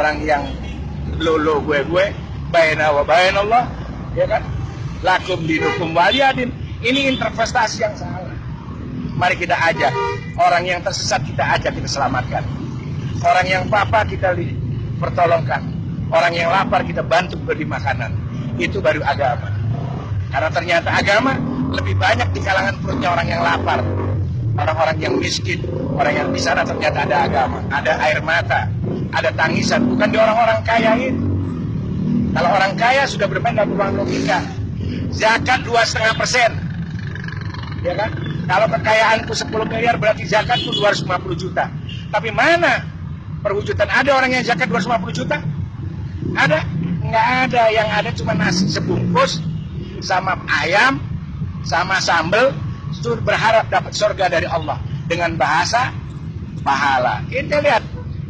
orang yang lo gue baina wa bainallah, ya kan, lakum dinukum waliyadin. Ini interpretasi yang salah. Mari kita ajak orang yang tersesat, kita ajak, kita selamatkan. Orang yang papa kita pertolongkan. Orang yang lapar kita bantu beri makanan. Itu baru agama. Karena ternyata agama lebih banyak di kalangan perutnya orang yang lapar, orang-orang yang miskin, orang yang di sana ternyata ada agama, ada air mata, ada tangisan, bukan di orang-orang kaya ini. Kalau orang kaya sudah bermain dalam ruang logika. Zakat 2,5%, ya kan? Kalau kekayaanku 10 miliar berarti zakatku 250 juta. Tapi mana perwujudan ada orang yang zakat 250 juta? Ada? Nggak ada. Yang ada cuma nasi sebungkus sama ayam sama sambal, berharap dapat surga dari Allah dengan bahasa pahala. Kita lihat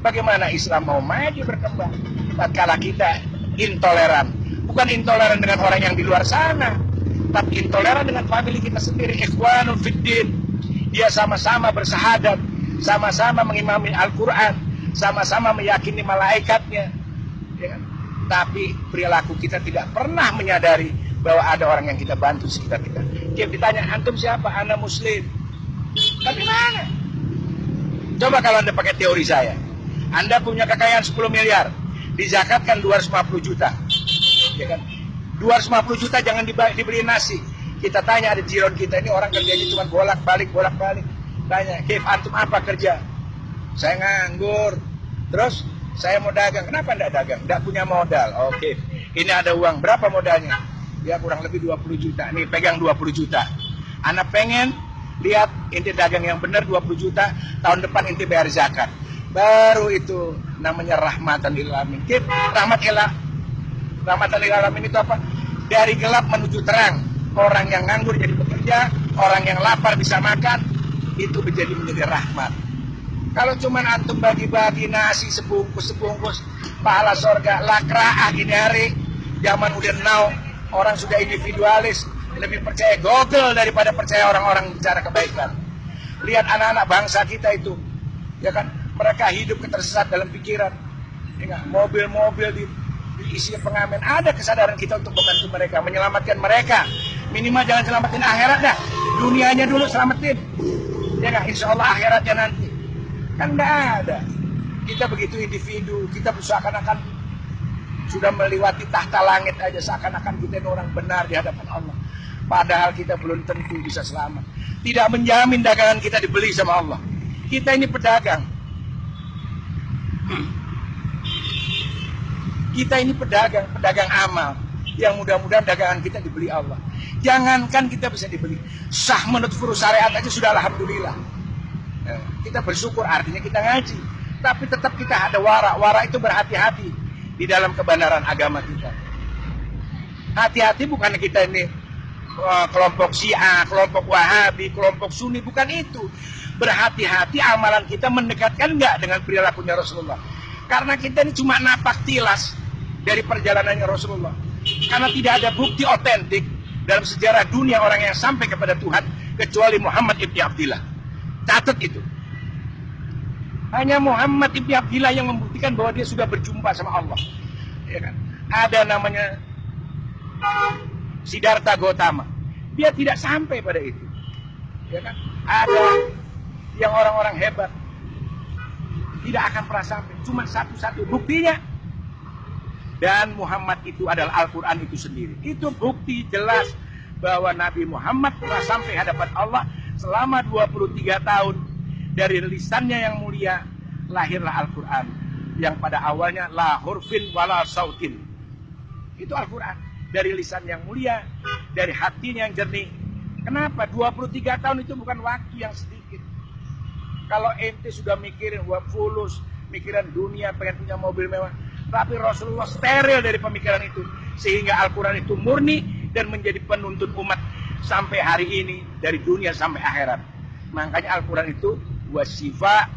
bagaimana Islam mau maju berkembang tatkala kita intoleran. Bukan intoleran dengan orang yang di luar sana, tapi intoleran dengan famili kita sendiri. Ikhwanul fiddin. Dia sama-sama bersahadat, sama-sama mengimami Al-Quran, sama-sama meyakini malaikatnya, ya kan? Tapi perilaku kita tidak pernah menyadari bahwa ada orang yang kita bantu sekitar kita. Dia ditanya, antum siapa? Ana muslim. Tapi mana? Coba kalau Anda pakai teori saya. Anda punya kekayaan 10 miliar, dizakatkan 250 juta. Ya kan? 250 juta jangan dibeli nasi. Kita tanya, ada jiron kita ini orang kerjanya cuma bolak-balik. Tanya, Kif, antum apa kerja? Saya nganggur. Terus saya mau dagang. Kenapa enggak dagang? Enggak punya modal. Oke. Ini ada uang. Berapa modalnya? Ya kurang lebih 20 juta. Nih pegang 20 juta. Anak pengen lihat inti dagang yang benar 20 juta. Tahun depan inti bayar zakat. Baru itu namanya rahmatan lil alamin. Kif, rahmatan lil alamin itu apa? Dari gelap menuju terang. Orang yang nganggur jadi bekerja, orang yang lapar bisa makan, itu menjadi rahmat. Kalau cuman antum bagi-bagi nasi sebungkus, pahala surga, lakra'ah ini hari, zaman udah now, orang sudah individualis, lebih percaya Google daripada percaya orang-orang bicara kebaikan. Lihat anak-anak bangsa kita itu, ya kan, mereka hidup ketersesat dalam pikiran, ya, mobil-mobil diisi pengamen. Ada kesadaran kita untuk membantu mereka, menyelamatkan mereka. Minimal jangan selamatin akhirat dah, dunianya dulu selamatin, ya kan, insya Allah akhiratnya nanti. Kan nggak ada. Kita begitu individu, kita seakan-akan sudah melewati tahta langit aja, seakan-akan kita ini orang benar di hadapan Allah. Padahal kita belum tentu bisa selamat. Tidak menjamin dagangan kita dibeli sama Allah. Kita ini pedagang. Kita ini pedagang amal. Yang mudah-mudahan dagangan kita dibeli Allah. Jangankan kita bisa dibeli, sah menurut furu syariat aja sudah alhamdulillah. Kita bersyukur, artinya kita ngaji. Tapi tetap kita ada wara. Wara itu berhati-hati di dalam kebenaran agama kita. Hati-hati bukan kita ini kelompok Syiah, kelompok Wahabi, kelompok Sunni, bukan itu. Berhati-hati amalan kita mendekatkan enggak dengan perilakunya Rasulullah. Karena kita ini cuma napak tilas dari perjalanannya Rasulullah. Karena tidak ada bukti otentik dalam sejarah dunia orang yang sampai kepada Tuhan kecuali Muhammad ibn Abdillah. Catat itu. Hanya Muhammad ibn Abdillah yang membuktikan bahwa dia sudah berjumpa sama Allah. Ya kan? Ada namanya Siddhartha Gautama. Dia tidak sampai pada itu. Ya kan? Ada yang orang-orang hebat tidak akan pernah sampai. Cuma satu-satu buktinya. Dan Muhammad itu adalah Al-Quran itu sendiri. Itu bukti jelas bahwa Nabi Muhammad telah sampai hadapan Allah selama 23 tahun. Dari lisannya yang mulia lahirlah Al-Quran, yang pada awalnya la hurfin wala sautin. Itu Al-Quran. Dari lisan yang mulia, dari hatinya yang jernih. Kenapa? 23 tahun itu bukan waktu yang sedikit. Kalau ente sudah mikirin fulus, mikiran dunia, pengen punya mobil mewah, tapi Rasulullah steril dari pemikiran itu. Sehingga Al-Quran itu murni dan menjadi penuntun umat sampai hari ini, dari dunia sampai akhirat. Makanya Al-Quran itu wasifa,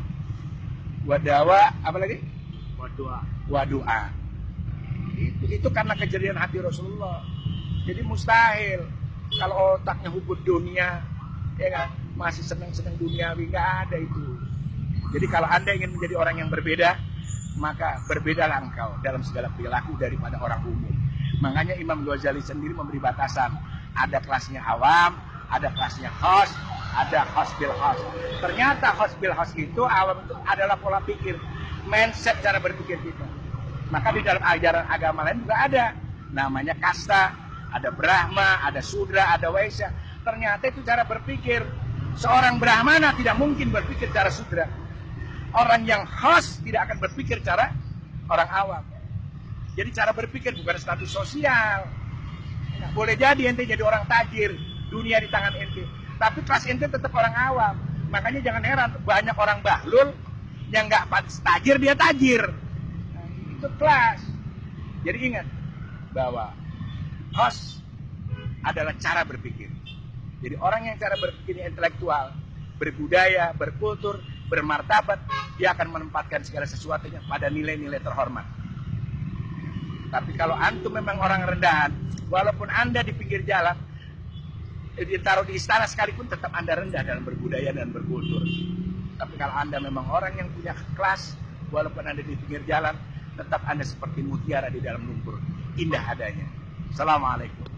wadawa, apa lagi? Wadu'a. Itu karena kejadian hati Rasulullah. Jadi mustahil kalau otaknya hubud dunia, ya kan, masih senang-senang duniawi, nggak ada itu. Jadi kalau Anda ingin menjadi orang yang berbeda, maka berbedalah engkau dalam segala perilaku daripada orang umum. Makanya Imam Ghazali sendiri memberi batasan. Ada kelasnya awam, ada kelasnya khas, ada khas bil khas. Ternyata khas bil khas itu awam itu adalah pola pikir, mindset cara berpikir kita. Maka di dalam ajaran agama lain juga ada. Namanya kasta, ada Brahma, ada Sudra, ada Waisya. Ternyata itu cara berpikir. Seorang Brahmana tidak mungkin berpikir cara Sudra. Orang yang khas tidak akan berpikir cara orang awam. Jadi cara berpikir bukan status sosial. Nah, boleh jadi ente jadi orang tajir, dunia di tangan ente. Tapi kelas ente tetap orang awam. Makanya jangan heran banyak orang bahlul yang nggak tajir dia tajir. Nah, itu kelas. Jadi ingat bahwa khas adalah cara berpikir. Jadi orang yang cara berpikirnya intelektual, berbudaya, berkultur, bermartabat, dia akan menempatkan segala sesuatunya pada nilai-nilai terhormat. Tapi kalau antum memang orang rendahan, walaupun anda di pinggir jalan, ditaruh di istana sekalipun tetap anda rendah dalam berbudaya dan berkultur. Tapi kalau anda memang orang yang punya kelas, walaupun anda di pinggir jalan, tetap anda seperti mutiara di dalam lumpur, indah adanya. Assalamualaikum.